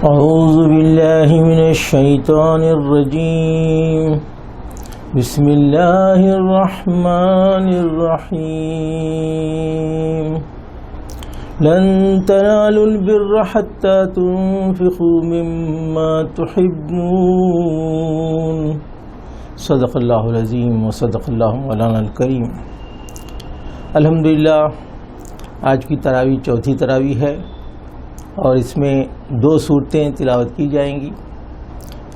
اعوذ باللہ من الشیطان الرجیم بسم اللہ الرحمن الرحیم لن تنالوا البر حتى تنفقوا مما تحبون صدق اللہ العظیم وصدق اللہ مولانا الکریم۔ الحمدللہ آج کی تراویح چوتھی تراویح ہے اور اس میں 2 صورتیں تلاوت کی جائیں گی۔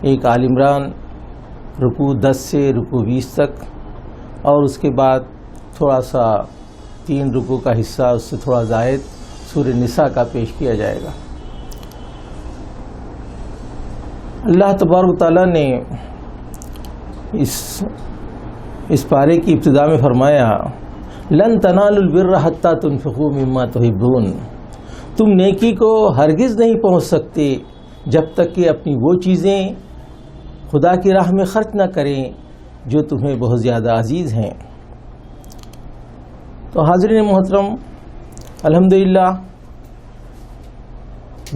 ایک آل عمران رکوع 10 سے رکوع 20 تک، اور اس کے بعد تھوڑا سا 3 رکوع کا حصہ اس سے تھوڑا زائد سورہ نساء کا پیش کیا جائے گا۔ اللہ تبارک و تعالیٰ نے اس پارے کی ابتدا میں فرمایا لن تنالوا البر حتى تنفقوا مما تحبون، تم نیکی کو ہرگز نہیں پہنچ سکتے جب تک کہ اپنی وہ چیزیں خدا کی راہ میں خرچ نہ کریں جو تمہیں بہت زیادہ عزیز ہیں۔ تو حاضرین محترم، الحمدللہ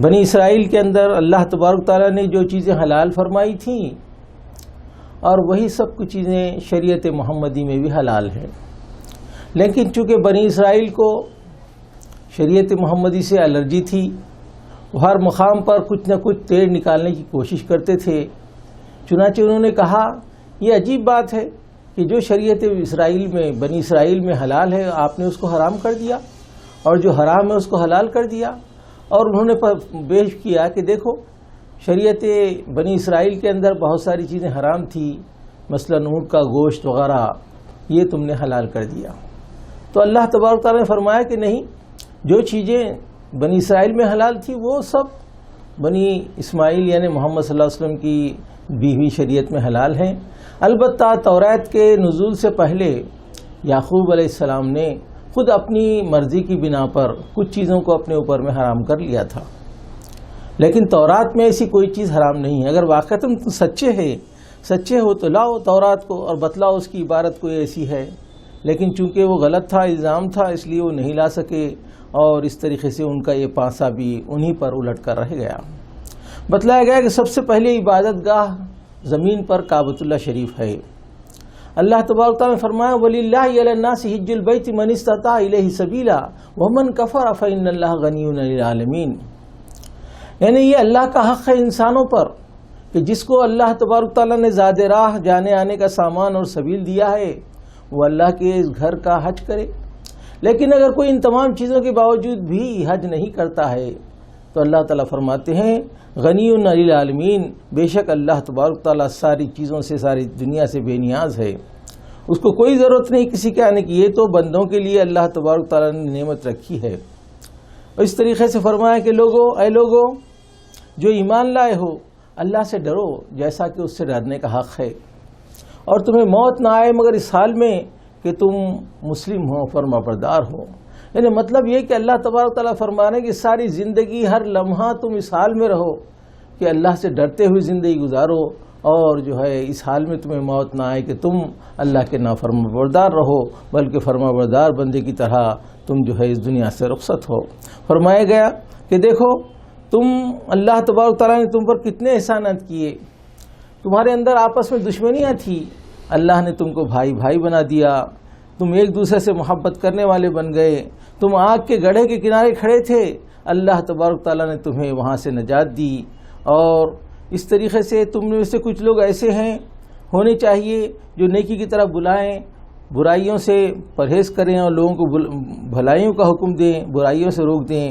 بنی اسرائیل کے اندر اللہ تبارک تعالیٰ نے جو چیزیں حلال فرمائی تھیں، اور وہی سب کچھ چیزیں شریعت محمدی میں بھی حلال ہیں، لیکن چونکہ بنی اسرائیل کو شریعت محمدی سے الرجی تھی، وہ ہر مقام پر کچھ نہ کچھ ٹیڑھ نکالنے کی کوشش کرتے تھے۔ چنانچہ انہوں نے کہا یہ عجیب بات ہے کہ جو شریعت بنی اسرائیل میں حلال ہے آپ نے اس کو حرام کر دیا، اور جو حرام ہے اس کو حلال کر دیا۔ اور انہوں نے پیش کیا کہ دیکھو شریعت بنی اسرائیل کے اندر بہت ساری چیزیں حرام تھی، مثلا اونٹ کا گوشت وغیرہ، یہ تم نے حلال کر دیا۔ تو اللہ تبارک تعالیٰ نے فرمایا کہ نہیں، جو چیزیں بنی اسرائیل میں حلال تھی وہ سب بنی اسماعیل یعنی محمد صلی اللہ علیہ وسلم کی دی ہوئی شریعت میں حلال ہیں۔ البتہ تورات کے نزول سے پہلے یعقوب علیہ السلام نے خود اپنی مرضی کی بنا پر کچھ چیزوں کو اپنے اوپر میں حرام کر لیا تھا، لیکن تورات میں ایسی کوئی چیز حرام نہیں ہے۔ اگر واقعتاً تم سچے ہو تو لاؤ تورات کو اور بتلاؤ اس کی عبارت کوئی ایسی ہے، لیکن چونکہ وہ غلط تھا، الزام تھا، اس لیے وہ نہیں لا سکے، اور اس طریقے سے ان کا یہ پانسا بھی انہی پر الٹ کر رہ گیا۔ بتلایا گیا کہ سب سے پہلے عبادت گاہ زمین پر کعبۃ اللہ شریف ہے۔ اللہ تبارک تعالیٰ نے فرمایا وَلِلَّهِ عَلَى النَّاسِ حِجُّ الْبَيْتِ مَنِ اسْتَطَاعَ إِلَيْهِ سَبِيلًا وَمَنْ كَفَرَ فَإِنَّ اللَّهَ غَنِيٌّ عَنِ الْعَالَمِينَ، یعنی یہ اللہ کا حق ہے انسانوں پر کہ جس کو اللہ تبارک تعالیٰ نے زاد راہ جانے آنے کا سامان اور سبیل دیا ہے وہ اللہ کے اس گھر کا حج کرے۔ لیکن اگر کوئی ان تمام چیزوں کے باوجود بھی حج نہیں کرتا ہے تو اللہ تعالیٰ فرماتے ہیں غنی عن العالمین، بے شک اللہ تبارک تعالیٰ ساری چیزوں سے، ساری دنیا سے بے نیاز ہے، اس کو کوئی ضرورت نہیں کسی کے آنے کی، یہ تو بندوں کے لیے اللہ تبارک تعالیٰ نے نعمت رکھی ہے۔ اور اس طریقے سے فرمایا کہ اے لوگو جو ایمان لائے ہو اللہ سے ڈرو جیسا کہ اس سے ڈرنے کا حق ہے، اور تمہیں موت نہ آئے مگر اس حال میں کہ تم مسلم ہو، فرما بردار ہو۔ یعنی مطلب یہ کہ اللہ تبارک تعالیٰ فرما رہے ہیں کہ ساری زندگی ہر لمحہ تم اس حال میں رہو کہ اللہ سے ڈرتے ہوئے زندگی گزارو، اور جو ہے اس حال میں تمہیں موت نہ آئے کہ تم اللہ کے نافرما بردار رہو، بلکہ فرما بردار بندے کی طرح تم جو ہے اس دنیا سے رخصت ہو۔ فرمایا گیا کہ دیکھو تم اللہ تبارک تعالیٰ نے تم پر کتنے احسانات کیے، تمہارے اندر آپس میں دشمنیاں تھی، اللہ نے تم کو بھائی بھائی بنا دیا، تم ایک دوسرے سے محبت کرنے والے بن گئے، تم آگ کے گڑھے کے کنارے کھڑے تھے، اللہ تبارک تعالیٰ نے تمہیں وہاں سے نجات دی۔ اور اس طریقے سے تم میں سے کچھ لوگ ایسے ہیں ہونے چاہیے جو نیکی کی طرف بلائیں، برائیوں سے پرہیز کریں اور لوگوں کو بھلائیوں کا حکم دیں، برائیوں سے روک دیں،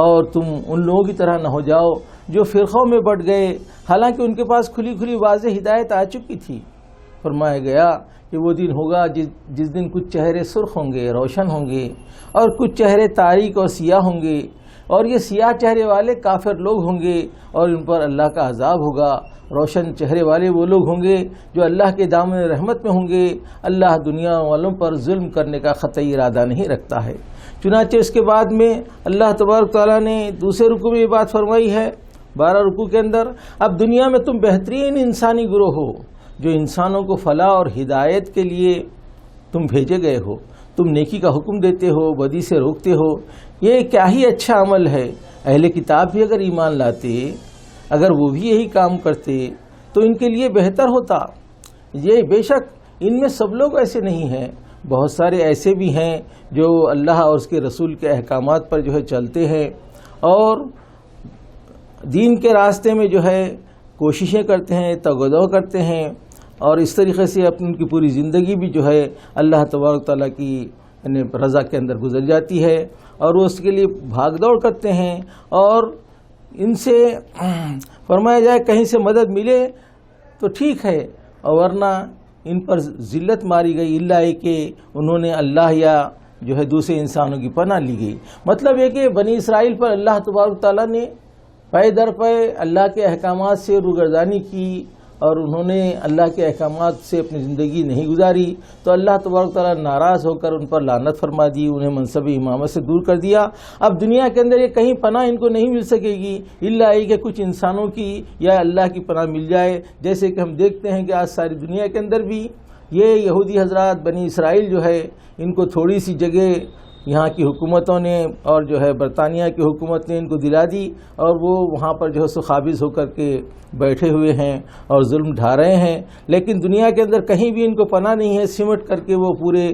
اور تم ان لوگوں کی طرح نہ ہو جاؤ جو فرقوں میں بٹ گئے حالانکہ ان کے پاس کھلی کھلی واضح ہدایت آ چکی تھی۔ فرمایا گیا کہ وہ دن ہوگا جس دن کچھ چہرے سرخ ہوں گے، روشن ہوں گے، اور کچھ چہرے تاریک اور سیاہ ہوں گے، اور یہ سیاہ چہرے والے کافر لوگ ہوں گے اور ان پر اللہ کا عذاب ہوگا۔ روشن چہرے والے وہ لوگ ہوں گے جو اللہ کے دامن رحمت میں ہوں گے، اللہ دنیا والوں پر ظلم کرنے کا قطعی ارادہ نہیں رکھتا ہے۔ چنانچہ اس کے بعد میں اللہ تبارک تعالیٰ نے دوسرے رکوع میں یہ بات فرمائی ہے 12 رکوع کے اندر، اب دنیا میں تم بہترین انسانی گروہ ہو جو انسانوں کو فلاح اور ہدایت کے لیے تم بھیجے گئے ہو، تم نیکی کا حکم دیتے ہو، بدی سے روکتے ہو، یہ کیا ہی اچھا عمل ہے۔ اہل کتاب بھی اگر ایمان لاتے اگر وہ بھی یہی کام کرتے تو ان کے لیے بہتر ہوتا۔ یہ بے شک ان میں سب لوگ ایسے نہیں ہیں، بہت سارے ایسے بھی ہیں جو اللہ اور اس کے رسول کے احکامات پر جو ہے چلتے ہیں اور دین کے راستے میں جو ہے کوششیں کرتے ہیں، تگودو کرتے ہیں، اور اس طریقے سے ان کی پوری زندگی بھی جو ہے اللہ تبارک تعالیٰ کی رضا کے اندر گزر جاتی ہے، اور وہ اس کے لیے بھاگ دوڑ کرتے ہیں، اور ان سے فرمایا جائے کہیں سے مدد ملے تو ٹھیک ہے، اور ورنہ ان پر ذلت ماری گئی الا کہ انہوں نے اللہ یا جو ہے دوسرے انسانوں کی پناہ لی گئی۔ مطلب یہ کہ بنی اسرائیل پر اللہ تبارک تعالیٰ نے پے در پے اللہ کے احکامات سے روگردانی کی، اور انہوں نے اللہ کے احکامات سے اپنی زندگی نہیں گزاری، تو اللہ تبارک تعالیٰ ناراض ہو کر ان پر لعنت فرما دی، انہیں منصب امامت سے دور کر دیا۔ اب دنیا کے اندر یہ کہیں پناہ ان کو نہیں مل سکے گی الا کہ کچھ انسانوں کی یا اللہ کی پناہ مل جائے، جیسے کہ ہم دیکھتے ہیں کہ آج ساری دنیا کے اندر بھی یہ یہودی حضرات بنی اسرائیل جو ہے ان کو تھوڑی سی جگہ یہاں کی حکومتوں نے اور جو ہے برطانیہ کی حکومت نے ان کو دلا دی، اور وہ وہاں پر جو ہے سو قابض ہو کر کے بیٹھے ہوئے ہیں اور ظلم ڈھا رہے ہیں، لیکن دنیا کے اندر کہیں بھی ان کو پناہ نہیں ہے، سمٹ کر کے وہ پورے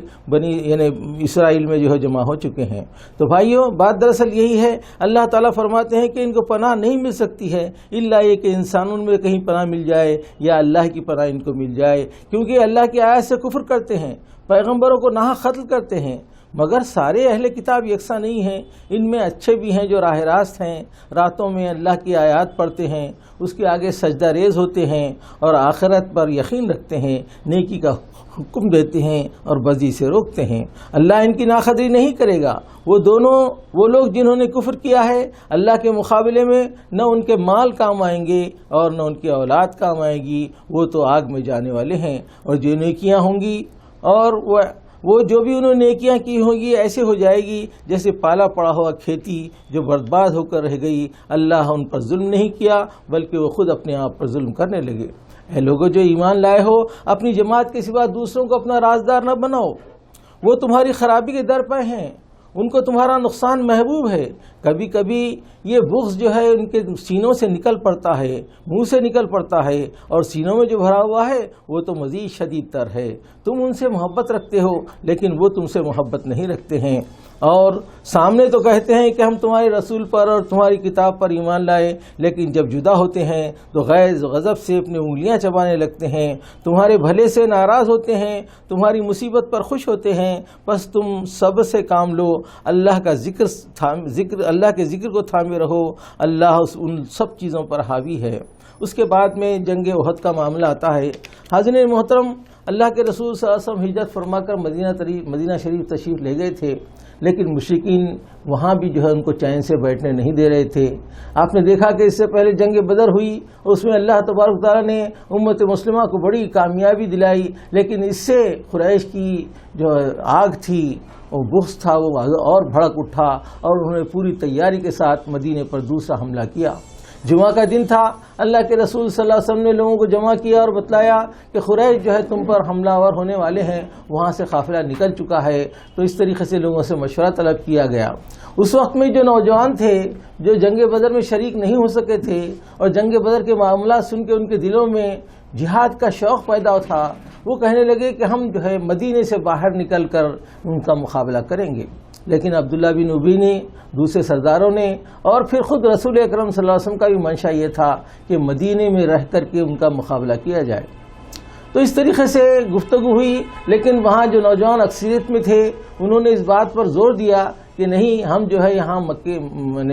یعنی اسرائیل میں جو ہے جمع ہو چکے ہیں۔ تو بھائیوں، بات دراصل یہی ہے، اللہ تعالیٰ فرماتے ہیں کہ ان کو پناہ نہیں مل سکتی ہے الا یہ کہ انسانوں میں کہیں پناہ مل جائے یا اللہ کی پناہ ان کو مل جائے، کیونکہ اللہ کی آیت سے کفر کرتے ہیں، پیغمبروں کو ناحق قتل کرتے ہیں۔ مگر سارے اہل کتاب یکساں نہیں ہیں، ان میں اچھے بھی ہیں جو راہ راست ہیں، راتوں میں اللہ کی آیات پڑھتے ہیں، اس کے آگے سجدہ ریز ہوتے ہیں اور آخرت پر یقین رکھتے ہیں، نیکی کا حکم دیتے ہیں اور بدی سے روکتے ہیں۔ اللہ ان کی ناقدری نہیں کرے گا۔ وہ لوگ جنہوں نے کفر کیا ہے اللہ کے مقابلے میں، نہ ان کے مال کام آئیں گے اور نہ ان کی اولاد کام آئے گی، وہ تو آگ میں جانے والے ہیں۔ اور جو نیکیاں ہوں گی اور وہ جو بھی انہوں نے نیکیاں کی ہوں گی ایسے ہو جائے گی جیسے پالا پڑا ہوا کھیتی جو برباد ہو کر رہ گئی۔ اللہ ان پر ظلم نہیں کیا بلکہ وہ خود اپنے آپ پر ظلم کرنے لگے۔ اے لوگوں جو ایمان لائے ہو، اپنی جماعت کے سوا دوسروں کو اپنا رازدار نہ بناؤ، وہ تمہاری خرابی کے در پہ ہیں، ان کو تمہارا نقصان محبوب ہے۔ کبھی کبھی یہ بغض جو ہے ان کے سینوں سے نکل پڑتا ہے، منہ سے نکل پڑتا ہے، اور سینوں میں جو بھرا ہوا ہے وہ تو مزید شدید تر ہے۔ تم ان سے محبت رکھتے ہو لیکن وہ تم سے محبت نہیں رکھتے ہیں، اور سامنے تو کہتے ہیں کہ ہم تمہارے رسول پر اور تمہاری کتاب پر ایمان لائے، لیکن جب جدا ہوتے ہیں تو غیظ غضب سے اپنی انگلیاں چبانے لگتے ہیں، تمہارے بھلے سے ناراض ہوتے ہیں، تمہاری مصیبت پر خوش ہوتے ہیں۔ بس تم صبر سے کام لو، اللہ کے ذکر کو تھامے رہو، اللہ ان سب چیزوں پر حاوی ہے۔ اس کے بعد میں جنگ احد کا معاملہ آتا ہے۔ حاضرین محترم، اللہ کے رسول صلی اللہ علیہ وسلم ہجرت فرما کر مدینہ شریف تشریف لے گئے تھے، لیکن مشرکین وہاں بھی جو ہے ان کو چین سے بیٹھنے نہیں دے رہے تھے۔ آپ نے دیکھا کہ اس سے پہلے جنگ بدر ہوئی، اس میں اللہ تبارک تعالیٰ نے امت مسلمہ کو بڑی کامیابی دلائی، لیکن اس سے قریش کی جو آگ تھی، وہ بغض تھا، وہ اور بھڑک اٹھا، اور انہوں نے پوری تیاری کے ساتھ مدینے پر دوسرا حملہ کیا۔ جمعہ کا دن تھا، اللہ کے رسول صلی اللہ علیہ وسلم نے لوگوں کو جمع کیا اور بتلایا کہ قریش جو ہے تم پر حملہ آور ہونے والے ہیں، وہاں سے قافلہ نکل چکا ہے۔ تو اس طریقے سے لوگوں سے مشورہ طلب کیا گیا۔ اس وقت میں جو نوجوان تھے جو جنگ بدر میں شریک نہیں ہو سکے تھے، اور جنگ بدر کے معاملات سن کے ان کے دلوں میں جہاد کا شوق پیدا تھا، وہ کہنے لگے کہ ہم جو ہے مدینے سے باہر نکل کر ان کا مقابلہ کریں گے۔ لیکن عبداللہ بن ابی نے، دوسرے سرداروں نے، اور پھر خود رسول اکرم صلی اللہ علیہ وسلم کا بھی منشا یہ تھا کہ مدینے میں رہ کر کے ان کا مقابلہ کیا جائے۔ تو اس طریقے سے گفتگو ہوئی، لیکن وہاں جو نوجوان اکثریت میں تھے انہوں نے اس بات پر زور دیا کہ نہیں، ہم جو ہے یہاں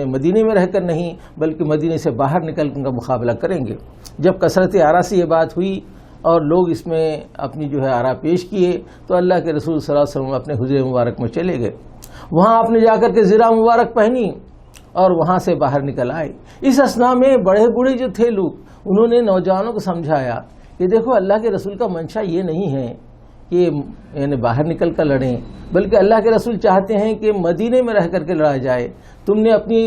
مدینے میں رہ کر نہیں بلکہ مدینے سے باہر نکل کر ان کا مقابلہ کریں گے۔ جب کثرت آرا سے یہ بات ہوئی اور لوگ اس میں اپنی جو ہے آرا پیش کیے، تو اللہ کے رسول صلی اللہ علیہ وسلم اپنے حجرے مبارک میں چلے گئے۔ وہاں آپ نے جا کر کے زرہ مبارک پہنی اور وہاں سے باہر نکل آئے۔ اس اثنا میں بڑے بوڑھے جو تھے لوگ، انہوں نے نوجوانوں کو سمجھایا کہ دیکھو، اللہ کے رسول کا منشا یہ نہیں ہے کہ یعنی باہر نکل کر لڑیں، بلکہ اللہ کے رسول چاہتے ہیں کہ مدینے میں رہ کر کے لڑا جائے۔ تم نے اپنی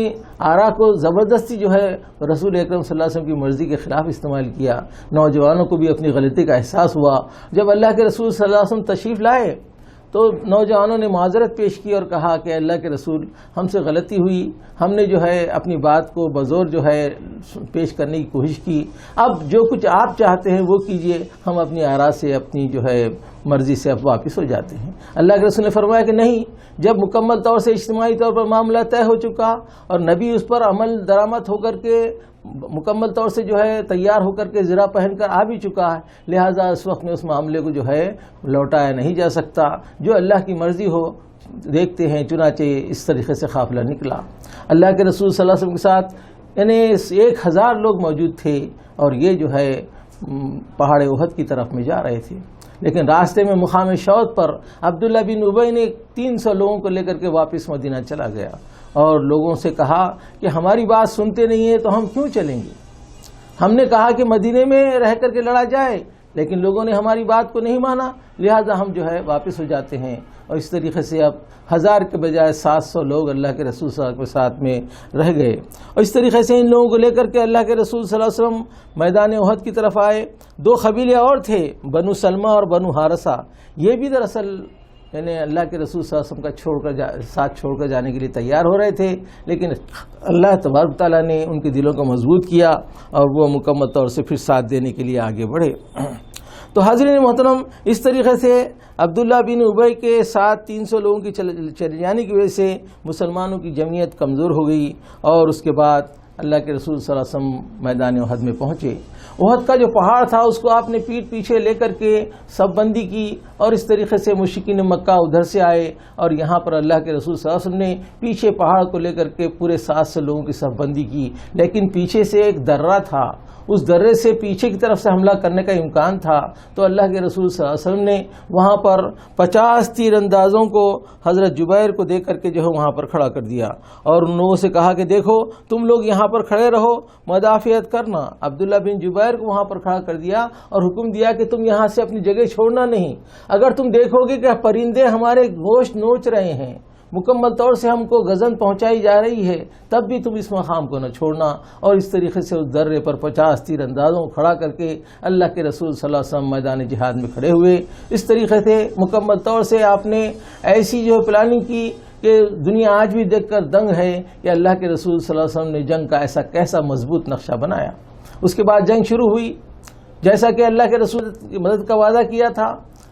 آرا کو زبردستی جو ہے رسول اکرم صلی اللہ علیہ وسلم کی مرضی کے خلاف استعمال کیا۔ نوجوانوں کو بھی اپنی غلطی کا احساس ہوا۔ جب اللہ کے رسول صلی اللہ علیہ وسلم تشریف لائے تو نوجوانوں نے معذرت پیش کی اور کہا کہ اللہ کے رسول، ہم سے غلطی ہوئی، ہم نے جو ہے اپنی بات کو بزور جو ہے پیش کرنے کی کوشش کی، اب جو کچھ آپ چاہتے ہیں وہ کیجئے، ہم اپنی آراء سے اپنی جو ہے مرضی سے اب واپس ہو جاتے ہیں۔ اللہ کے رسول نے فرمایا کہ نہیں، جب مکمل طور سے اجتماعی طور پر معاملہ طے ہو چکا اور نبی اس پر عمل درآمد ہو کر کے مکمل طور سے جو ہے تیار ہو کر کے زرہ پہن کر آ بھی چکا ہے، لہٰذا اس وقت میں اس معاملے کو جو ہے لوٹایا نہیں جا سکتا، جو اللہ کی مرضی ہو دیکھتے ہیں۔ چنانچہ اس طریقے سے قافلہ نکلا۔ اللہ کے رسول صلی اللہ علیہ وسلم کے ساتھ یعنی 1000 لوگ موجود تھے اور یہ جو ہے پہاڑ احد کی طرف میں جا رہے تھے، لیکن راستے میں مقام شوط پر عبداللہ بن ابی نے 300 لوگوں کو لے کر کے واپس مدینہ چلا گیا اور لوگوں سے کہا کہ ہماری بات سنتے نہیں ہیں تو ہم کیوں چلیں گے؟ ہم نے کہا کہ مدینے میں رہ کر کے لڑا جائے، لیکن لوگوں نے ہماری بات کو نہیں مانا، لہذا ہم جو ہے واپس ہو جاتے ہیں۔ اور اس طریقے سے اب 1000 کے بجائے 700 لوگ اللہ کے رسول صلی اللہ علیہ وسلم کے ساتھ میں رہ گئے، اور اس طریقے سے ان لوگوں کو لے کر کے اللہ کے رسول صلی اللہ علیہ وسلم میدان احد کی طرف آئے۔ 2 قبیلے اور تھے، بنو سلمہ اور بنو حارثہ، یہ بھی دراصل یعنی اللہ کے رسول صلی اللہ علیہ وسلم کا ساتھ چھوڑ کر جانے کے لیے تیار ہو رہے تھے، لیکن اللہ تبارک تعالیٰ نے ان کے دلوں کو مضبوط کیا اور وہ مکمل طور سے پھر ساتھ دینے کے لیے آگے بڑھے۔ تو حاضرین محترم، اس طریقے سے عبداللہ بن ابی کے ساتھ 300 لوگوں کی چلے جانے کی وجہ سے مسلمانوں کی جمعیت کمزور ہو گئی، اور اس کے بعد اللہ کے رسول صلی اللہ علیہ وسلم میدان احد میں پہنچے۔ احد کا جو پہاڑ تھا اس کو آپ نے پیٹ پیچھے لے کر کے صف بندی کی، اور اس طریقے سے مشرکین مکہ ادھر سے آئے اور یہاں پر اللہ کے رسول صلی اللہ علیہ وسلم نے پیچھے پہاڑ کو لے کر کے پورے 700 لوگوں کی صف بندی کی، لیکن پیچھے سے ایک درہ تھا، اس درے سے پیچھے کی طرف سے حملہ کرنے کا امکان تھا، تو اللہ کے رسول صلی اللہ علیہ وسلم نے وہاں پر 50 تیر اندازوں کو حضرت جبیر کو دے کر کے جو ہے وہاں پر کھڑا کر دیا، اور ان لوگوں سے کہا کہ دیکھو تم لوگ یہاں پر کھڑے رہو، مدافعت کرنا۔ عبداللہ بن جبیر کو وہاں پر کھڑا کر دیا اور حکم دیا کہ تم یہاں سے اپنی جگہ چھوڑنا نہیں، اگر تم دیکھو گے کہ پرندے ہمارے گوشت نوچ رہے ہیں، مکمل طور سے ہم کو غزن پہنچائی جا رہی ہے، تب بھی تم اس مقام کو نہ چھوڑنا۔ اور اس طریقے سے اس درے پر 50 تیر اندازوں کو کھڑا کر کے اللہ کے رسول صلی اللہ علیہ وسلم میدان جہاد میں کھڑے ہوئے۔ اس طریقے سے مکمل طور سے آپ نے ایسی جو پلاننگ کی کہ دنیا آج بھی دیکھ کر دنگ ہے کہ اللہ کے رسول صلی اللہ علیہ وسلم نے جنگ کا ایسا کیسا مضبوط نقشہ بنایا۔ اس کے بعد جنگ شروع ہوئی، جیسا کہ اللہ کے رسول کی مدد کا وعدہ کیا تھا،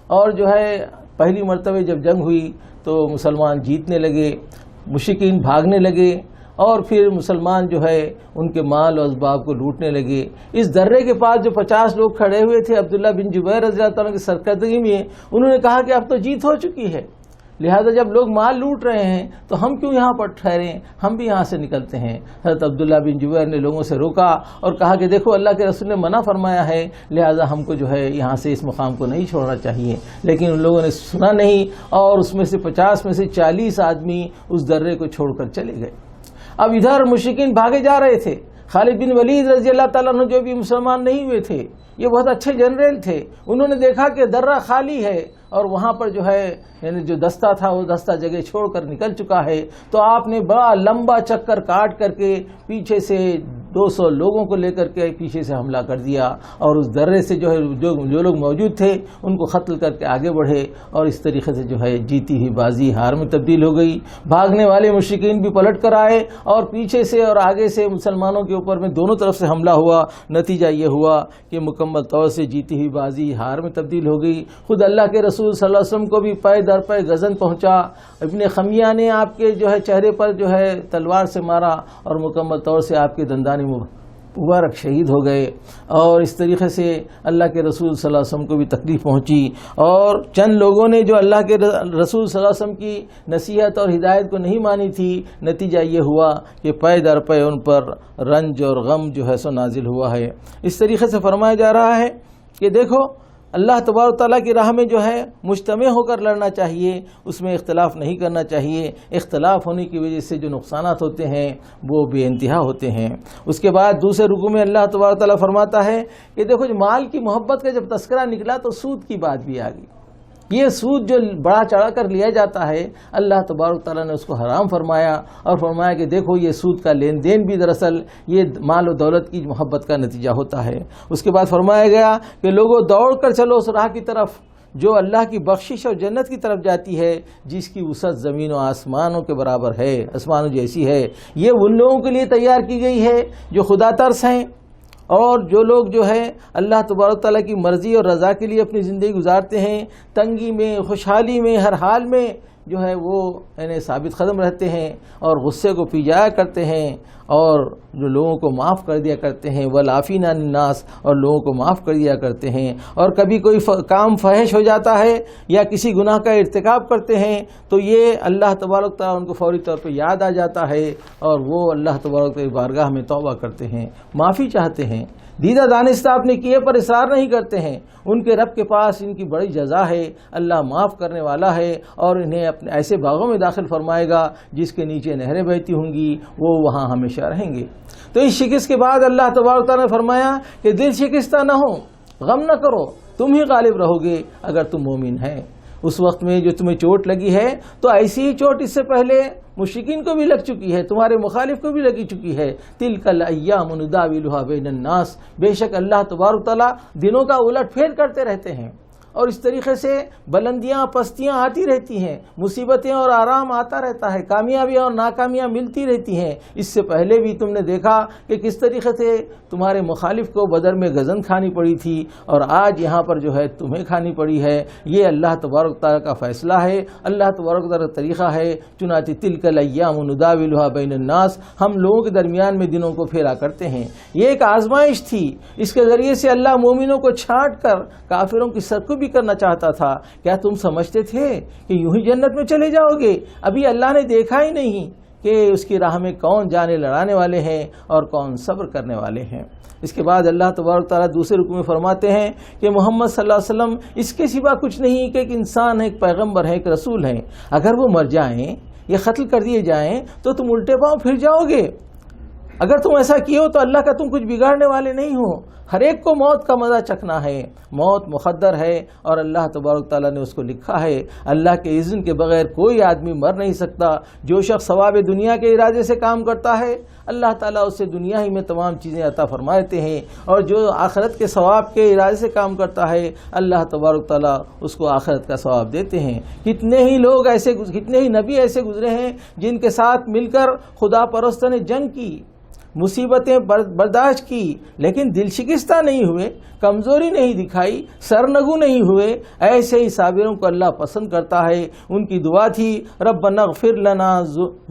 اور جو ہے پہلی مرتبہ جب جنگ ہوئی تو مسلمان جیتنے لگے، مشرکین بھاگنے لگے، اور پھر مسلمان جو ہے ان کے مال و اسباب کو لوٹنے لگے۔ اس درے کے پاس جو 50 لوگ کھڑے ہوئے تھے عبداللہ بن جبیر رضی اللہ عنہ کی سرکردگی میں، انہوں نے کہا کہ اب تو جیت ہو چکی ہے، لہذا جب لوگ مال لوٹ رہے ہیں تو ہم کیوں یہاں پر ٹھہریں، ہم بھی یہاں سے نکلتے ہیں۔ حضرت عبداللہ بن جبیر نے لوگوں سے روکا اور کہا کہ دیکھو اللہ کے رسول نے منع فرمایا ہے، لہذا ہم کو جو ہے یہاں سے اس مقام کو نہیں چھوڑنا چاہیے، لیکن ان لوگوں نے سنا نہیں، اور اس میں سے 50 میں سے 40 آدمی اس درے کو چھوڑ کر چلے گئے۔ اب ادھر مشرکین بھاگے جا رہے تھے۔ خالد بن ولید رضی اللہ تعالیٰ عنہ جو بھی مسلمان نہیں ہوئے تھے، یہ بہت اچھے جنرل تھے، انہوں نے دیکھا کہ درہ خالی ہے اور وہاں پر جو ہے یعنی جو دستہ تھا وہ دستہ جگہ چھوڑ کر نکل چکا ہے، تو آپ نے بڑا لمبا چکر کاٹ کر کے پیچھے سے 200 لوگوں کو لے کر کے پیچھے سے حملہ کر دیا، اور اس درے سے جو ہے جو لوگ موجود تھے ان کو قتل کر کے آگے بڑھے، اور اس طریقے سے جو ہے جیتی ہوئی بازی ہار میں تبدیل ہو گئی۔ بھاگنے والے مشرکین بھی پلٹ کر آئے اور پیچھے سے اور آگے سے مسلمانوں کے اوپر میں دونوں طرف سے حملہ ہوا۔ نتیجہ یہ ہوا کہ مکمل طور سے جیتی ہوئی بازی ہار میں تبدیل ہو گئی۔ خود اللہ کے رسول صلی اللہ علیہ وسلم کو بھی پے در پے غزن پہنچا۔ ابن خمیہ نے آپ کے جو ہے چہرے پر جو ہے تلوار سے مارا اور مکمل طور سے آپ کے دندان مبارک شہید ہو گئے، اور اس طریقے سے اللہ کے رسول صلی اللہ علیہ وسلم کو بھی تکلیف پہنچی، اور چند لوگوں نے جو اللہ کے رسول صلی اللہ علیہ وسلم کی نصیحت اور ہدایت کو نہیں مانی تھی، نتیجہ یہ ہوا کہ پے در پے ان پر رنج اور غم جو ہے سو نازل ہوا ہے۔ اس طریقے سے فرمایا جا رہا ہے کہ دیکھو اللہ تبارک تعالیٰ کی راہ میں جو ہے مجتمع ہو کر لڑنا چاہیے، اس میں اختلاف نہیں کرنا چاہیے۔ اختلاف ہونے کی وجہ سے جو نقصانات ہوتے ہیں وہ بے انتہا ہوتے ہیں۔ اس کے بعد دوسرے رکوع میں اللہ تبارک تعالیٰ فرماتا ہے کہ دیکھو مال کی محبت کا جب تذکرہ نکلا تو سود کی بات بھی آ گئی۔ یہ سود جو بڑا چڑھا کر لیا جاتا ہے، اللہ تبارک تعالیٰ نے اس کو حرام فرمایا، اور فرمایا کہ دیکھو یہ سود کا لین دین بھی دراصل یہ مال و دولت کی محبت کا نتیجہ ہوتا ہے۔ اس کے بعد فرمایا گیا کہ لوگوں دوڑ کر چلو اس راہ کی طرف جو اللہ کی بخشش اور جنت کی طرف جاتی ہے جس کی وسعت زمین و آسمانوں کے برابر ہے، آسمانوں جیسی ہے، یہ ان لوگوں کے لیے تیار کی گئی ہے جو خدا ترس ہیں، اور جو لوگ جو ہے اللہ تبارک تعالیٰ کی مرضی اور رضا کے لیے اپنی زندگی گزارتے ہیں، تنگی میں، خوشحالی میں، ہر حال میں جو ہے وہ ثابت قدم رہتے ہیں اور غصے کو پی جایا کرتے ہیں، اور جو لوگوں کو معاف کر دیا کرتے ہیں، والعافین عن الناس، اور لوگوں کو معاف کر دیا کرتے ہیں، اور کبھی کوئی کام فحش ہو جاتا ہے یا کسی گناہ کا ارتکاب کرتے ہیں تو یہ اللہ تبارک تعالیٰ ان کو فوری طور پہ یاد آ جاتا ہے اور وہ اللہ تبارک تعالیٰ کی بارگاہ میں توبہ کرتے ہیں، معافی چاہتے ہیں، دیدہ دانستہ اپنے کیے پر اصرار نہیں کرتے ہیں، ان کے رب کے پاس ان کی بڑی جزا ہے، اللہ معاف کرنے والا ہے اور انہیں اپنے ایسے باغوں میں داخل فرمائے گا جس کے نیچے نہریں بہتی ہوں گی، وہ وہاں ہمیشہ رہیں گے۔ تو اس شکست کے بعد اللہ تبارک تعالیٰ نے فرمایا کہ دل شکستہ نہ ہو، غم نہ کرو، تم ہی غالب رہو گے اگر تم مومن ہیں۔ اس وقت میں جو تمہیں چوٹ لگی ہے تو ایسی ہی چوٹ اس سے پہلے مشرکین کو بھی لگ چکی ہے، تمہارے مخالف کو بھی لگی چکی ہے۔ تلک الایام نداولها بین الناس، بے شک اللہ تبارک تعالیٰ دنوں کا الٹ پھیر کرتے رہتے ہیں، اور اس طریقے سے بلندیاں پستیاں آتی رہتی ہیں، مصیبتیں اور آرام آتا رہتا ہے، کامیابیاں اور ناکامیاں ملتی رہتی ہیں۔ اس سے پہلے بھی تم نے دیکھا کہ کس طریقے سے تمہارے مخالف کو بدر میں غزن کھانی پڑی تھی، اور آج یہاں پر جو ہے تمہیں کھانی پڑی ہے۔ یہ اللہ تبارک تعالیٰ کا فیصلہ ہے، اللہ تبارک تعالیٰ کا طریقہ ہے۔ چنانچہ تلک الایام نداولها بین الناس، ہم لوگوں کے درمیان میں دنوں کو پھیرا کرتے ہیں۔ یہ ایک آزمائش تھی، اس کے ذریعے سے اللہ مومنوں کو چھانٹ کر کافروں کی سرکوبی کرنا چاہتا تھا۔ کیا تم سمجھتے تھے کہ یوں ہی جنت میں چلے جاؤ گے؟ ابھی اللہ نے دیکھا ہی نہیں کہ اس کی راہ میں کون جانے لڑانے والے ہیں اور کون صبر کرنے والے ہیں۔ اس کے بعد اللہ تبارک تعالیٰ دوسرے رکوع میں فرماتے ہیں کہ محمد صلی اللہ علیہ وسلم اس کے سوا کچھ نہیں کہ ایک انسان ہے، ایک پیغمبر ہے، ایک رسول ہے۔ اگر وہ مر جائیں یا قتل کر دیے جائیں تو تم الٹے پاؤں پھر جاؤ گے۔ اگر تم ایسا کیے ہو تو اللہ کا تم کچھ بگاڑنے والے نہیں ہو۔ ہر ایک کو موت کا مزہ چکھنا ہے، موت مقدر ہے اور اللہ تبارک تعالیٰ نے اس کو لکھا ہے۔ اللہ کے اذن کے بغیر کوئی آدمی مر نہیں سکتا۔ جو شخص ثواب دنیا کے ارادے سے کام کرتا ہے اللہ تعالیٰ اسے دنیا ہی میں تمام چیزیں عطا فرما دیتے ہیں، اور جو آخرت کے ثواب کے ارادے سے کام کرتا ہے اللہ تبارک تعالیٰ اس کو آخرت کا ثواب دیتے ہیں۔ کتنے ہی لوگ ایسے، کتنے ہی نبی ایسے گزرے ہیں جن کے ساتھ مل کر خدا پرستوں نے جنگ کی، مصیبتیں برداشت کی، لیکن دل شکستہ نہیں ہوئے، کمزوری نہیں دکھائی، سرنگو نہیں ہوئے۔ ایسے ہی صابروں کو اللہ پسند کرتا ہے۔ ان کی دعا تھی ربنا اغفر لنا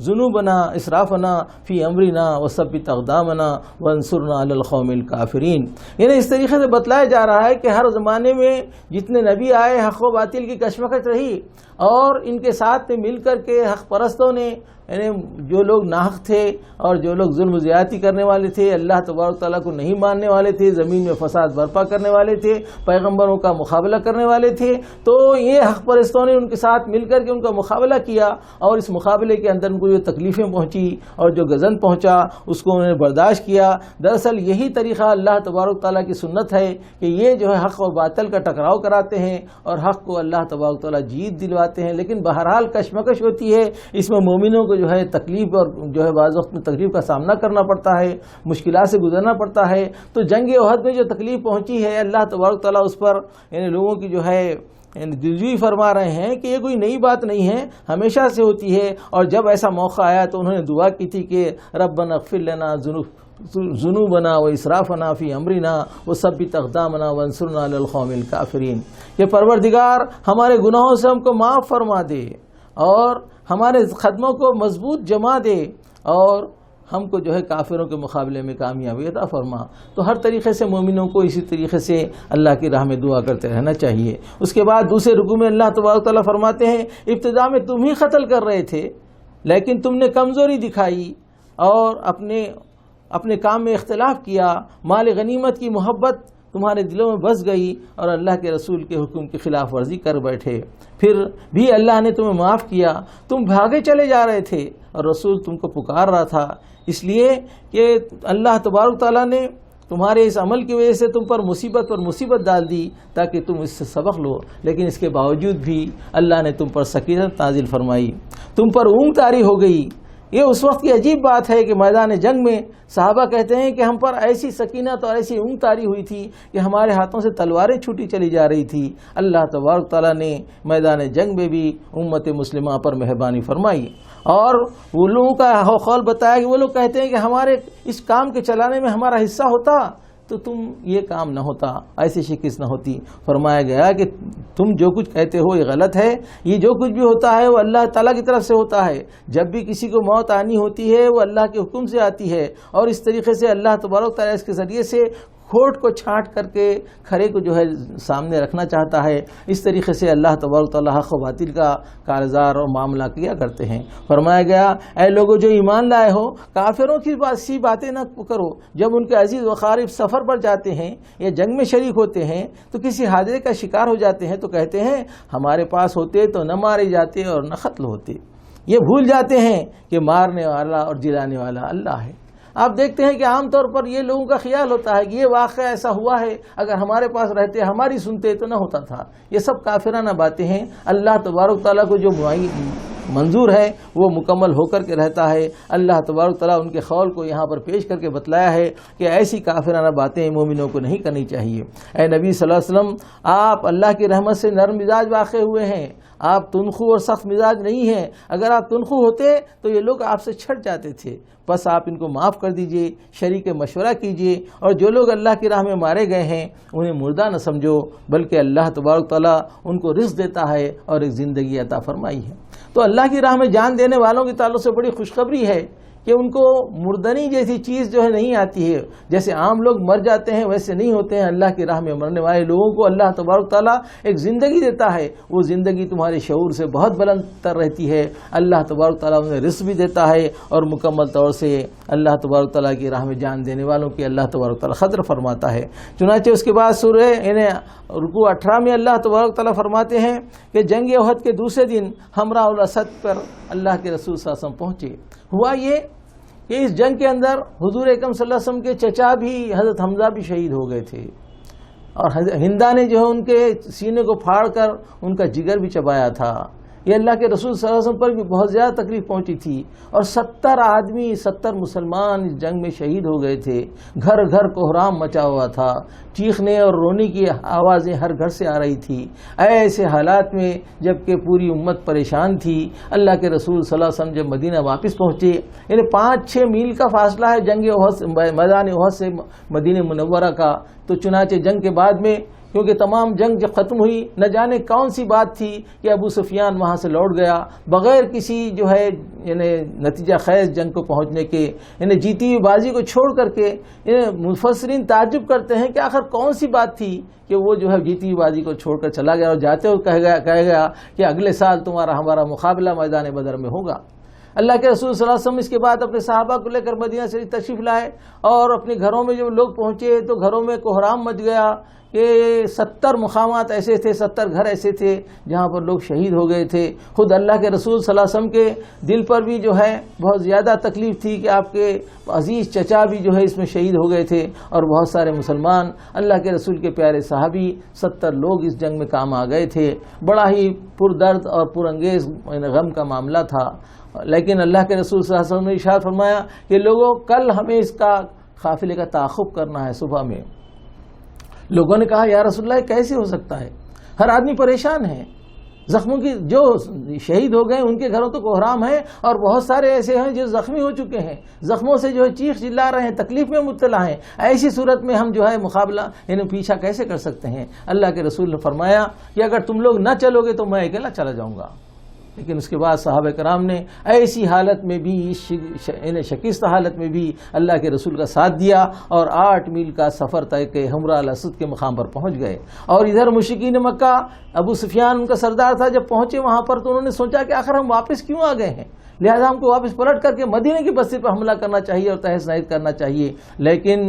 ذنوبنا اسرافنا فی امرنا وثبت اقدامنا وانصرنا علی القوم الکافرین۔ یعنی اس طریقے سے بتلایا جا رہا ہے کہ ہر زمانے میں جتنے نبی آئے حق و باطل کی کشمکش رہی، اور ان کے ساتھ مل کر کے حق پرستوں نے، یعنی جو لوگ ناحق تھے اور جو لوگ ظلم و زیادتی کرنے والے تھے، اللہ تبارک تعالیٰ کو نہیں ماننے والے تھے، زمین میں فساد برپا کرنے والے تھے، پیغمبروں کا مقابلہ کرنے والے تھے، تو یہ حق پرستوں نے ان کے ساتھ مل کر کے ان کا مقابلہ کیا، اور اس مقابلے کے اندر ان کو جو تکلیفیں پہنچی اور جو غضب پہنچا اس کو انہوں نے برداشت کیا۔ دراصل یہی طریقہ اللہ تبارک تعالیٰ کی سنت ہے کہ یہ جو ہے حق و باطل کا ٹکراؤ کراتے ہیں اور حق کو اللہ تبارک تعالیٰ جیت دلواتے ہیں، لیکن بہرحال کشمکش ہوتی ہے، اس میں مومنوں کو جو ہے تکلیف اور جو ہے بعض وقت میں تکلیف کا سامنا کرنا پڑتا ہے، مشکلات سے گزرنا پڑتا ہے۔ تو جنگ احد میں جو تکلیف پہنچی ہے اللہ تبارک تعالیٰ اس پر یعنی لوگوں کی جو ہے دلجوئی فرما رہے ہیں کہ یہ کوئی نئی بات نہیں ہے، ہمیشہ سے ہوتی ہے۔ اور جب ایسا موقع آیا تو انہوں نے دعا کی تھی کہ ربنا اغفر لنا ذنوبنا واسرافنا فی امرنا وثبت اقدامنا وانصرنا علی القوم الکافرین۔ کہ پروردگار ہمارے گناہوں سے ہم کو معاف فرما دے اور ہمارے قدموں کو مضبوط جما دے اور ہم کو جو ہے کافروں کے مقابلے میں کامیابی عطا فرما۔ تو ہر طریقے سے مومنوں کو اسی طریقے سے اللہ کی راہ میں دعا کرتے رہنا چاہیے۔ اس کے بعد دوسرے رکوع میں اللہ تبارک تعالیٰ فرماتے ہیں ابتدا میں تم ہی قتل کر رہے تھے، لیکن تم نے کمزوری دکھائی اور اپنے کام میں اختلاف کیا، مال غنیمت کی محبت تمہارے دلوں میں بس گئی اور اللہ کے رسول کے حکم کی خلاف ورزی کر بیٹھے۔ پھر بھی اللہ نے تمہیں معاف کیا، تم بھاگے چلے جا رہے تھے اور رسول تم کو پکار رہا تھا، اس لیے کہ اللہ تبارک تعالیٰ نے تمہارے اس عمل کی وجہ سے تم پر مصیبت پر مصیبت ڈال دی تاکہ تم اس سے سبق لو، لیکن اس کے باوجود بھی اللہ نے تم پر سکینت نازل فرمائی، تم پر اونگ طاری ہو گئی، یہ اس وقت کی عجیب بات ہے کہ میدان جنگ میں صحابہ کہتے ہیں کہ ہم پر ایسی سکینت اور ایسی اونگ طاری ہوئی تھی کہ ہمارے ہاتھوں سے تلواریں چھوٹی چلی جا رہی تھی. اللہ تبارک تعالیٰ نے میدان جنگ میں بھی امت مسلمہ پر مہربانی فرمائی اور وہ لوگوں کا قول بتایا کہ وہ لوگ کہتے ہیں کہ ہمارے اس کام کے چلانے میں ہمارا حصہ ہوتا تو تم یہ کام نہ ہوتا، ایسی شکست نہ ہوتی. فرمایا گیا کہ تم جو کچھ کہتے ہو یہ غلط ہے، یہ جو کچھ بھی ہوتا ہے وہ اللہ تعالیٰ کی طرف سے ہوتا ہے. جب بھی کسی کو موت آنی ہوتی ہے وہ اللہ کے حکم سے آتی ہے، اور اس طریقے سے اللہ تبارک تعالیٰ اس کے ذریعے سے کھوٹ کو چھانٹ کر کے کھرے کو جو ہے سامنے رکھنا چاہتا ہے. اس طریقے سے اللہ تبارک تعالیٰ حق و باطل کا کارزار اور معاملہ کیا کرتے ہیں. فرمایا گیا اے لوگوں جو ایمان لائے ہو، کافروں کی سی باتیں نہ کرو. جب ان کے عزیز و قریب سفر پر جاتے ہیں یا جنگ میں شریک ہوتے ہیں تو کسی حادثے کا شکار ہو جاتے ہیں تو کہتے ہیں ہمارے پاس ہوتے تو نہ مارے جاتے اور نہ قتل ہوتے. یہ بھول جاتے ہیں کہ مارنے والا اور جلانے والا اللہ ہے. آپ دیکھتے ہیں کہ عام طور پر یہ لوگوں کا خیال ہوتا ہے کہ یہ واقعہ ایسا ہوا ہے، اگر ہمارے پاس رہتے ہماری سنتے تو نہ ہوتا تھا. یہ سب کافرانہ باتیں ہیں. اللہ تبارک تعالیٰ کو جو منظور ہے وہ مکمل ہو کر کے رہتا ہے. اللہ تبارک تعالیٰ ان کے قول کو یہاں پر پیش کر کے بتلایا ہے کہ ایسی کافرانہ باتیں مومنوں کو نہیں کرنی چاہیے. اے نبی صلی اللہ علیہ وسلم، آپ اللہ کی رحمت سے نرم مزاج واقع ہوئے ہیں، آپ تنخو اور سخت مزاج نہیں ہیں. اگر آپ تنخو ہوتے تو یہ لوگ آپ سے چھٹ جاتے تھے. بس آپ ان کو معاف کر دیجئے، شریک مشورہ کیجئے، اور جو لوگ اللہ کی راہ میں مارے گئے ہیں انہیں مردہ نہ سمجھو، بلکہ اللہ تبارک تعالیٰ ان کو رزق دیتا ہے اور ایک زندگی عطا فرمائی ہے. تو اللہ کی راہ میں جان دینے والوں کے تعلق سے بڑی خوشخبری ہے کہ ان کو مردنی جیسی چیز جو ہے نہیں آتی ہے. جیسے عام لوگ مر جاتے ہیں ویسے نہیں ہوتے ہیں. اللہ کی راہ میں مرنے والے لوگوں کو اللہ تبارک تعالیٰ ایک زندگی دیتا ہے. وہ زندگی تمہارے شعور سے بہت بلند تر رہتی ہے. اللہ تبارک تعالیٰ انہیں رزق بھی دیتا ہے، اور مکمل طور سے اللہ تبارک تعالیٰ کی راہ میں جان دینے والوں کی اللہ تبارک تعالیٰ قدر فرماتا ہے. چنانچہ اس کے بعد سورہ رکوع 18 میں اللہ تبارک تعالیٰ فرماتے ہیں کہ جنگ احد کے دوسرے دن ہمراہ الاسد پر اللہ کے رسول صلی اللہ علیہ وسلم پہنچے. ہوا یہ کہ اس جنگ کے اندر حضور اکرم صلی اللہ علیہ وسلم کے چچا بھی حضرت حمزہ بھی شہید ہو گئے تھے، اور ہندا نے جو ہے ان کے سینے کو پھاڑ کر ان کا جگر بھی چبایا تھا. یہ اللہ کے رسول صلی اللہ علیہ وسلم پر بھی بہت زیادہ تکلیف پہنچی تھی، اور 70 آدمی 70 مسلمان اس جنگ میں شہید ہو گئے تھے. گھر گھر کوہرام مچا ہوا تھا، چیخنے اور رونے کی آوازیں ہر گھر سے آ رہی تھی. ایسے حالات میں جب کہ پوری امت پریشان تھی، اللہ کے رسول صلی اللہ علیہ وسلم جب مدینہ واپس پہنچے، یعنی 5-6 میل کا فاصلہ ہے جنگ احد میدان احد سے مدینہ منورہ کا. تو چنانچہ جنگ کے بعد میں کیونکہ تمام جنگ جب ختم ہوئی، نہ جانے کون سی بات تھی کہ ابو سفیان وہاں سے لوٹ گیا بغیر کسی جو ہے یعنی نتیجہ خیز جنگ کو پہنچنے کے. یعنی جیتی ہوئی بازی کو چھوڑ کر کے مفسرین تعجب کرتے ہیں کہ آخر کون سی بات تھی کہ وہ جو ہے جیتی ہوئی بازی کو چھوڑ کر چلا گیا، اور جاتے ہوئے کہہ گیا کہ اگلے سال تمہارا ہمارا مقابلہ میدان بدر میں ہوگا. اللہ کے رسول صلی اللہ علیہ وسلم اس کے بعد اپنے صحابہ کو لے کر مدینہ سے تشریف لائے، اور اپنے گھروں میں جب لوگ پہنچے تو گھروں میں کوہرام مچ گیا کہ 70 مقامات ایسے تھے، 70 گھر ایسے تھے جہاں پر لوگ شہید ہو گئے تھے. خود اللہ کے رسول صلی اللہ علیہ وسلم کے دل پر بھی جو ہے بہت زیادہ تکلیف تھی کہ آپ کے عزیز چچا بھی جو ہے اس میں شہید ہو گئے تھے، اور بہت سارے مسلمان اللہ کے رسول کے پیارے صحابی 70 لوگ اس جنگ میں کام آ گئے تھے. بڑا ہی پردرد اور پرانگیز غم کا معاملہ تھا. لیکن اللہ کے رسول صلی اللہ علیہ وسلم نے ارشاد فرمایا کہ لوگوں کل ہمیں اس کا قافلے کا تعاقب کرنا ہے صبح میں. لوگوں نے کہا یا رسول اللہ کیسے ہو سکتا ہے؟ ہر آدمی پریشان ہے. زخموں کی جو شہید ہو گئے ان کے گھروں تو کوہرام ہے، اور بہت سارے ایسے ہیں جو زخمی ہو چکے ہیں، زخموں سے جو ہے چیخ چلا رہے ہیں، تکلیف میں مبتلا ہیں. ایسی صورت میں ہم جو ہے مقابلہ یعنی پیچھا کیسے کر سکتے ہیں؟ اللہ کے رسول نے فرمایا کہ اگر تم لوگ نہ چلو گے تو میں اکیلا چلا جاؤں گا. لیکن اس کے بعد صحابہ کرام نے ایسی حالت میں بھی شکست حالت میں بھی اللہ کے رسول کا ساتھ دیا، اور 8 میل کا سفر طے کہ ہمراہ الاسد کے مقام پر پہنچ گئے. اور ادھر مشرکین مکہ ابو سفیان ان کا سردار تھا، جب پہنچے وہاں پر تو انہوں نے سوچا کہ آخر ہم واپس کیوں آ گئے ہیں، لہذا ہم کو واپس پلٹ کر کے مدینے کی بستی پر حملہ کرنا چاہیے اور تہس نہس کرنا چاہیے. لیکن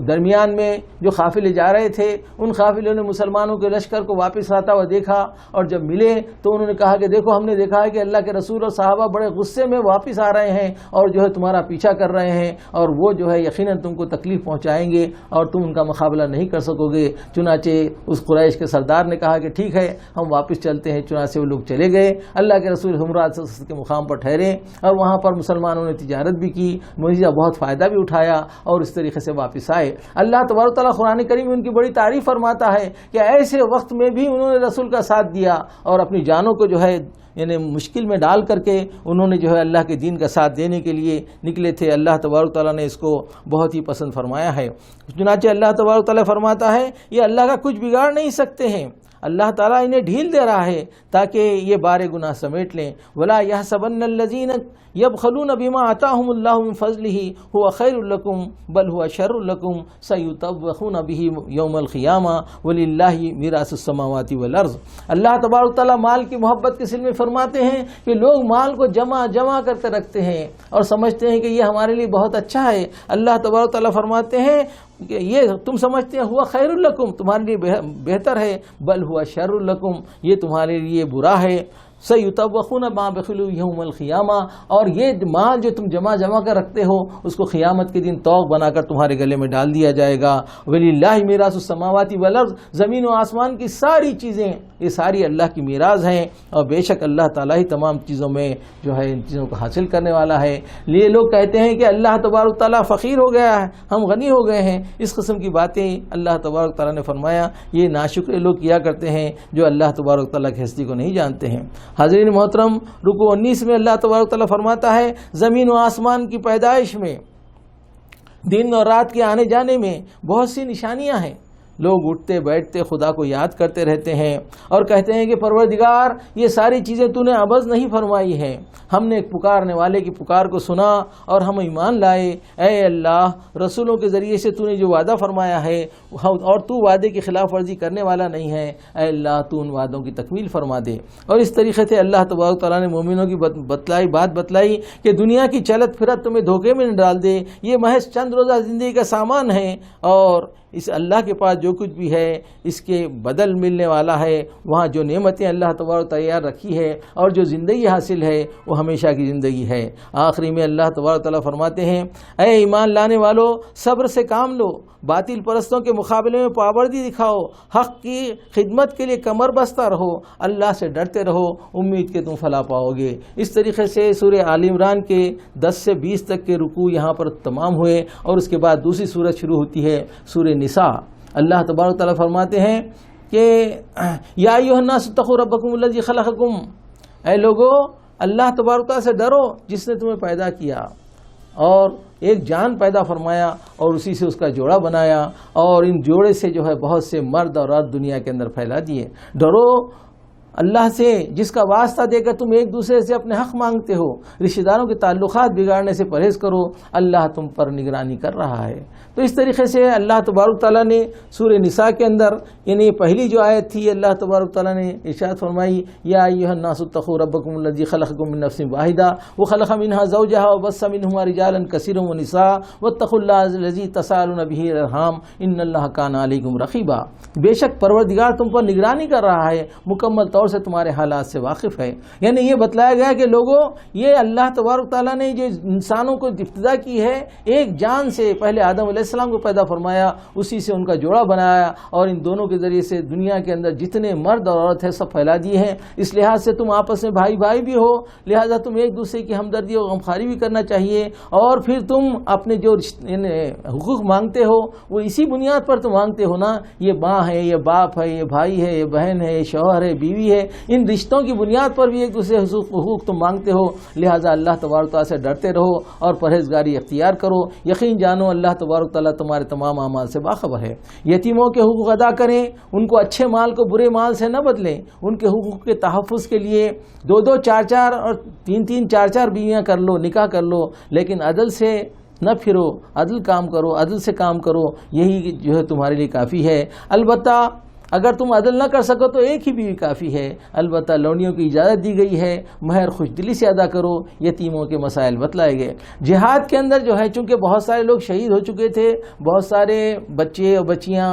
درمیان میں جو قافلے جا رہے تھے ان قافلوں نے مسلمانوں کے لشکر کو واپس آتا ہوا دیکھا، اور جب ملے تو انہوں نے کہا کہ دیکھو ہم نے دیکھا ہے کہ اللہ کے رسول اور صحابہ بڑے غصے میں واپس آ رہے ہیں اور جو ہے تمہارا پیچھا کر رہے ہیں، اور وہ جو ہے یقیناً تم کو تکلیف پہنچائیں گے اور تم ان کا مقابلہ نہیں کر سکو گے. چنانچہ اس قریش کے سردار نے کہا کہ ٹھیک ہے ہم واپس چلتے ہیں. چنانچہ وہ لوگ چلے گئے. اللہ کے رسول ہمراہ کے مقام پر ٹھہرے گئے اور وہاں پر مسلمانوں نے تجارت بھی کی، مزید بہت فائدہ بھی اٹھایا اور اس طریقے سے واپس آئے۔ اللہ تبارک تعالیٰ قرآن کریم میں ان کی بڑی تعریف فرماتا ہے کہ ایسے وقت میں بھی انہوں نے رسول کا ساتھ دیا اور اپنی جانوں کو جو ہے یعنی مشکل میں ڈال کر کے انہوں نے جو ہے اللہ کے دین کا ساتھ دینے کے لیے نکلے تھے۔ اللہ تبارک تعالیٰ نے اس کو بہت ہی پسند فرمایا ہے۔ چنانچہ اللہ تبارک تعالیٰ فرماتا ہے یہ اللہ کا کچھ بگاڑ نہیں سکتے ہیں، اللہ تعالیٰ انہیں ڈھیل دے رہا ہے تاکہ یہ بار گناہ سمیٹ لیں۔ وَلَا يَحْسَبَنَّ الَّذِينَ يَبْخَلُونَ بِمَا آتَاهُمُ اللَّهُ مِنْ فَضْلِهِ هُوَ خَيْرٌ لَكُمْ بَلْ هُوَ شَرٌّ لَكُمْ سَيُطَوَّقُونَ بِهِ يَوْمَ الْقِيَامَةِ وَلِلَّهِ مِيرَاثُ السَّمَاوَاتِ وَالْأَرْضِ۔ اللہ تبارک تعالیٰ مال کی محبت کے سلسلے میں فرماتے ہیں کہ لوگ مال کو جمع کرتے رکھتے ہیں اور سمجھتے ہیں کہ یہ ہمارے لیے بہت اچھا ہے۔ اللہ تبارک تعالیٰ فرماتے ہیں کہ یہ تم سمجھتے ہیں ہوا خیر لکم تمہارے لیے بہتر ہے، بل ہوا شر لکم یہ تمہارے لیے برا ہے۔ سیطوقون ما بخلوا یوم القیامہ، اور یہ مال جو تم جمع کر رکھتے ہو اس کو قیامت کے دن طوق بنا کر تمہارے گلے میں ڈال دیا جائے گا۔ وللہ میراث السماوات والارض، زمین و آسمان کی ساری چیزیں یہ ساری اللہ کی میراث ہیں، اور بے شک اللہ تعالیٰ ہی تمام چیزوں میں جو ہے ان چیزوں کو حاصل کرنے والا ہے۔ یہ لوگ کہتے ہیں کہ اللہ تبارک تعالیٰ فقیر ہو گیا ہے، ہم غنی ہو گئے ہیں، اس قسم کی باتیں اللہ تبارک تعالیٰ نے فرمایا یہ ناشکر لوگ کیا کرتے ہیں جو اللہ تبارک تعالیٰ کی ہستی کو نہیں جانتے ہیں۔ حاضرین محترم، رکوع 19 میں اللہ تبارک تعالیٰ فرماتا ہے زمین و آسمان کی پیدائش میں، دن اور رات کے آنے جانے میں بہت سی نشانیاں ہیں۔ لوگ اٹھتے بیٹھتے خدا کو یاد کرتے رہتے ہیں اور کہتے ہیں کہ پروردگار یہ ساری چیزیں تو نے عبث نہیں فرمائی ہیں، ہم نے ایک پکارنے والے کی پکار کو سنا اور ہم ایمان لائے۔ اے اللہ، رسولوں کے ذریعے سے تو نے جو وعدہ فرمایا ہے اور تو وعدے کی خلاف ورزی کرنے والا نہیں ہے، اے اللہ تو ان وعدوں کی تکمیل فرما دے۔ اور اس طریقے سے اللہ تبارک تعالیٰ نے مومنوں کی بات بتلائی کہ دنیا کی چلت پھرت تمہیں دھوکے میں نہ ڈال دے، یہ محض چند روزہ زندگی کا سامان ہے، اور اس اللہ کے پاس جو کچھ بھی ہے اس کے بدل ملنے والا ہے۔ وہاں جو نعمتیں اللہ تبارک تیار رکھی ہے اور جو زندگی حاصل ہے وہ ہمیشہ کی زندگی ہے۔ آخری میں اللہ تبارک تعالیٰ فرماتے ہیں اے ایمان لانے والو، صبر سے کام لو، باطل پرستوں کے مقابلے میں پابندی دکھاؤ، حق کی خدمت کے لیے کمر بستہ رہو، اللہ سے ڈرتے رہو، امید کہ تم فلاح پاؤ گے۔ اس طریقے سے سورہ آل عمران کے 10 سے 20 تک کے رکوع یہاں پر تمام ہوئے، اور اس کے بعد دوسری سورت شروع ہوتی ہے سورہ نساء۔ اللہ تبارک تعالیٰ فرماتے ہیں کہ یا ایھا الناس اتقوا ربکم الذی خلقکم، اے لوگو اللہ تبارک تعالیٰ سے ڈرو جس نے تمہیں پیدا کیا اور ایک جان پیدا فرمایا اور اسی سے اس کا جوڑا بنایا، اور ان جوڑے سے جو ہے بہت سے مرد اور عورت دنیا کے اندر پھیلا دیے۔ ڈرو اللہ سے جس کا واسطہ دے کر تم ایک دوسرے سے اپنے حق مانگتے ہو، رشتہ داروں کے تعلقات بگاڑنے سے پرہیز کرو، اللہ تم پر نگرانی کر رہا ہے۔ تو اس طریقے سے اللہ تبارک تعالیٰ نے سورہ نساء کے اندر یعنی پہلی جو آیت تھی اللہ تبارک تعالیٰ نے ارشاد فرمائی یا ایھا الناس اتقوا ربکم الذی خلقکم من نفس واحدہ وخلق منها زوجها وبث منهما رجالا كثيرا ونساء واتقوا الله الذی تساءلون به الارحام ان اللہ کان علیکم رقیبا۔ بے شک پروردگار تم پر نگرانی کر رہا ہے، مکمل طور سے تمہارے حالات سے واقف ہے۔ یعنی یہ بتلایا گیا کہ لوگوں یہ اللہ تبارک تعالیٰ نے جو انسانوں کو ابتدا کی ہے ایک جان سے، پہلے آدم علیہ السلام کو پیدا فرمایا، اسی سے ان کا جوڑا بنایا، اور ان دونوں کے ذریعے سے دنیا کے اندر جتنے مرد اور عورت ہیں سب پھیلا دیے ہیں۔ اس لحاظ سے تم آپس میں بھائی بھائی بھی ہو، لہذا تم ایک دوسرے کی ہمدردی اور غمخواری بھی کرنا چاہیے، اور پھر تم اپنے جو حقوق مانگتے ہو وہ اسی بنیاد پر تو مانگتے ہو نا، یہ ماں ہے، یہ باپ ہے، یہ بھائی ہے، یہ بہن ہے، یہ شوہر ہے، بیوی ہے، ان رشتوں کی بنیاد پر بھی ایک دوسرے حقوق تم مانگتے ہو۔ لہذا اللہ تبارک تعالیٰ سے ڈرتے رہو اور پرہیزگاری اختیار کرو، یقین جانو اللہ تبارک تعالیٰ تمہارے تمام اعمال سے باخبر ہے۔ یتیموں کے حقوق ادا کریں، ان کو اچھے مال کو برے مال سے نہ بدلیں، ان کے حقوق کے تحفظ کے لیے 2 4 اور 3 4 بیویاں کر لو، نکاح کر لو، لیکن عدل سے نہ پھرو، عدل کام کرو، عدل سے کام کرو، یہی جو ہے تمہارے لیے کافی ہے۔ البتہ اگر تم عدل نہ کر سکو تو ایک ہی بیوی کافی ہے، البتہ لونڈیوں کی اجازت دی گئی ہے، مہر خوش دلی سے ادا کرو۔ یتیموں کے مسائل بتلائے گئے۔ جہاد کے اندر جو ہے چونکہ بہت سارے لوگ شہید ہو چکے تھے، بہت سارے بچے اور بچیاں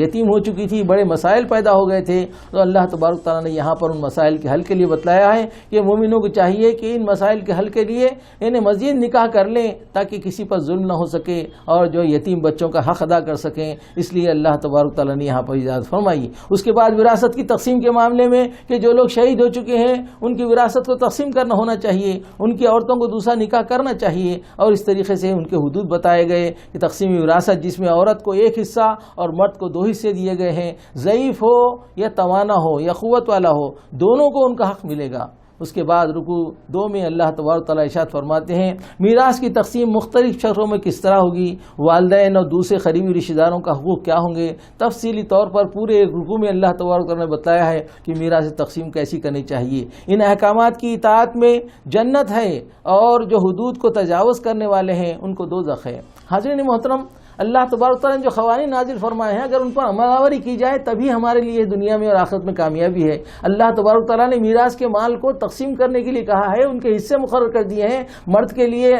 یتیم ہو چکی تھی، بڑے مسائل پیدا ہو گئے تھے، تو اللہ تبارک تعالیٰ نے یہاں پر ان مسائل کے حل کے لیے بتلایا ہے کہ مومنوں کو چاہیے کہ ان مسائل کے حل کے لیے انہیں مزید نکاح کر لیں تاکہ کسی پر ظلم نہ ہو سکے اور جو یتیم بچوں کا حق ادا کر سکیں۔ اس لیے اللہ تبارک تعالیٰ نے یہاں پر اجازت فرمائی فرمائی. اس کے بعد وراثت کی تقسیم کے معاملے میں کہ جو لوگ شہید ہو چکے ہیں ان کی وراثت کو تقسیم کرنا ہونا چاہیے, ان کی عورتوں کو دوسرا نکاح کرنا چاہیے, اور اس طریقے سے ان کے حدود بتائے گئے کہ تقسیم وراثت جس میں عورت کو ایک حصہ اور مرد کو 2 حصے دیے گئے ہیں, ضعیف ہو یا توانا ہو یا قوت والا ہو, دونوں کو ان کا حق ملے گا. اس کے بعد رکوع 2 میں اللہ تبارک تعالیٰ ارشاد فرماتے ہیں میراث کی تقسیم مختلف شکلوں میں کس طرح ہوگی, والدین اور دوسرے قریبی رشتہ داروں کا حقوق کیا ہوں گے. تفصیلی طور پر پورے ایک رکوع میں اللہ تبارک تعالیٰ نے بتایا ہے کہ میراث کی تقسیم کیسی کرنی چاہیے. ان احکامات کی اطاعت میں جنت ہے, اور جو حدود کو تجاوز کرنے والے ہیں ان کو دوزخ ہے. حاضرین محترم, اللہ تبارک تعالیٰ نے جو قوانین نازل فرمائے ہیں اگر ان پر عمل آوری کی جائے تبھی ہمارے لیے دنیا میں اور آخرت میں کامیابی ہے. اللہ تبارک تعالیٰ نے میراث کے مال کو تقسیم کرنے کے لیے کہا ہے, ان کے حصے مقرر کر دیے ہیں, مرد کے لیے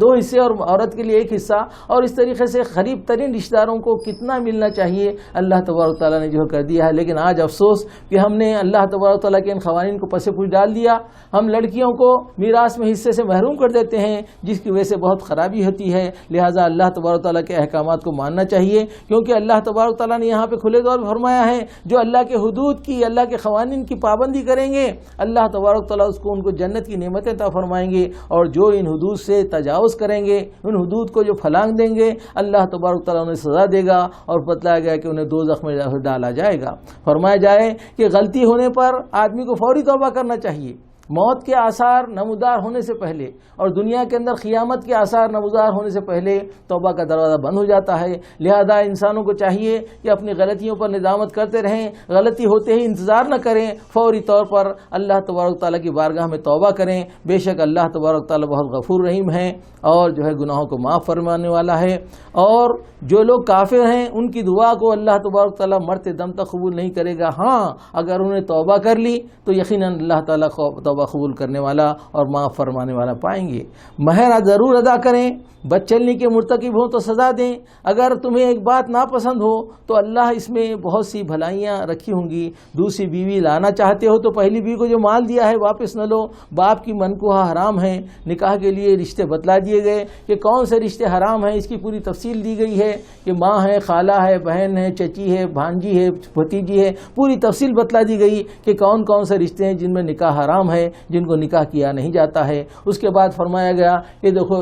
2 حصے اور عورت کے لیے 1 حصہ, اور اس طریقے سے قریب ترین رشتہ داروں کو کتنا ملنا چاہیے اللہ تبارک تعالیٰ نے جو کر دیا ہے. لیکن آج افسوس کہ ہم نے اللہ تبارک تعالیٰ کے ان قوانین کو پس پوچھ ڈال دیا. ہم لڑکیوں کو میراث میں حصے سے محروم کر دیتے ہیں جس کی وجہ سے بہت خرابی ہوتی ہے. لہٰذا اللہ تبارک تعالیٰ کے احکامات کو ماننا چاہیے, کیونکہ اللہ تبارک تعالیٰ نے یہاں پہ کھلے طور پر فرمایا ہے جو اللہ کے حدود کی, اللہ کے قوانین کی پابندی کریں گے اللہ تبارک تعالیٰ ان کو جنت کی نعمتیں عطا فرمائیں گے, اور جو ان حدود سے تجاوز کریں گے, ان حدود کو جو پھلانگ دیں گے, اللہ تبارک تعالیٰ انہیں سزا دے گا, اور بتلایا گیا کہ انہیں دوزخ میں ڈالا جائے گا. فرمایا جائے کہ غلطی ہونے پر آدمی کو فوری توبہ کرنا چاہیے, موت کے آثار نمودار ہونے سے پہلے اور دنیا کے اندر قیامت کے آثار نمودار ہونے سے پہلے توبہ کا دروازہ بند ہو جاتا ہے. لہذا انسانوں کو چاہیے کہ اپنی غلطیوں پر ندامت کرتے رہیں, غلطی ہوتے ہی انتظار نہ کریں, فوری طور پر اللہ تبارک تعالیٰ کی بارگاہ میں توبہ کریں. بے شک اللہ تبارک تعالیٰ بہت غفور رحیم ہے اور جو ہے گناہوں کو معاف فرمانے والا ہے. اور جو لوگ کافر ہیں ان کی دعا کو اللہ تبارک تعالیٰ مرتے دم تک قبول نہیں کرے گا. ہاں اگر انہیں توبہ کر لی تو یقیناً اللہ تعالیٰ توبہ قبول کرنے والا اور معاف فرمانے والا پائیں گے. مہر ضرور ادا کریں, بدچلنی کے مرتکب ہوں تو سزا دیں. اگر تمہیں ایک بات ناپسند ہو تو اللہ اس میں بہت سی بھلائیاں رکھی ہوں گی. دوسری بیوی لانا چاہتے ہو تو پہلی بیوی کو جو مال دیا ہے واپس نہ لو. باپ کی منکوحہ حرام ہے. نکاح کے لیے رشتے بتلا دیے گئے کہ کون سے رشتے حرام ہیں, اس کی پوری تفصیل دی گئی ہے کہ ماں ہے, خالہ ہے, بہن ہے, چچی ہے, بھانجی ہے, بھتیجی ہے, پوری تفصیل بتلا دی گئی کہ کون کون سے رشتے ہیں جن میں نکاح حرام ہے, جن کو نکاح کیا نہیں جاتا ہے. اس کے بعد فرمایا گیا کہ دیکھو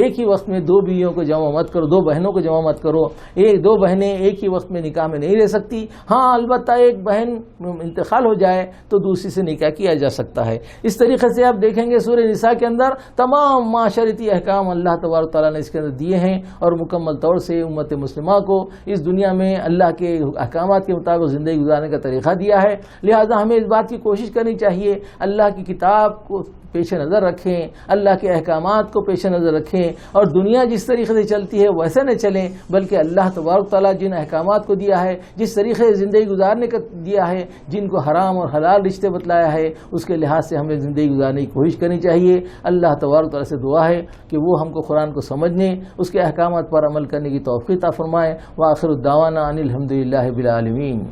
ایک ہی وقت میں 2 بیویوں کو جمع مت کرو, 2 بہنوں کو جمع مت کرو. 2 بہنیں ایک ہی وقت میں نکاح میں نہیں رہ سکتی. ہاں البتہ ایک بہن انتقال ہو جائے تو دوسری سے نکاح کیا جا سکتا ہے. اس طریقے سے آپ دیکھیں گے سورہ نساء کے اندر تمام معاشرتی احکام اللہ تبارک تعالیٰ نے اس کے اندر دیے ہیں, اور مکمل طور سے امت مسلمہ کو اس دنیا میں اللہ کے احکامات کے مطابق زندگی گزارنے کا طریقہ دیا ہے. لہٰذا ہمیں اس بات کی کوشش کرنی چاہیے اللہ کی کتاب کو پیش نظر رکھیں, اللہ کے احکامات کو پیش نظر رکھیں, اور دنیا جس طریقے سے چلتی ہے ویسے نہ چلیں, بلکہ اللہ تبارک تعالیٰ جن احکامات کو دیا ہے, جس طریقے سے زندگی گزارنے کا دیا ہے, جن کو حرام اور حلال رشتے بتلایا ہے, اس کے لحاظ سے ہمیں زندگی گزارنے کی کوشش کرنی چاہیے. اللہ تبارک تعالیٰ سے دعا ہے کہ وہ ہم کو قرآن کو سمجھنے, اس کے احکامات پر عمل کرنے کی توفیق عطا فرمائے. وآخر الدعوانا ان الحمد للہ رب العالمین.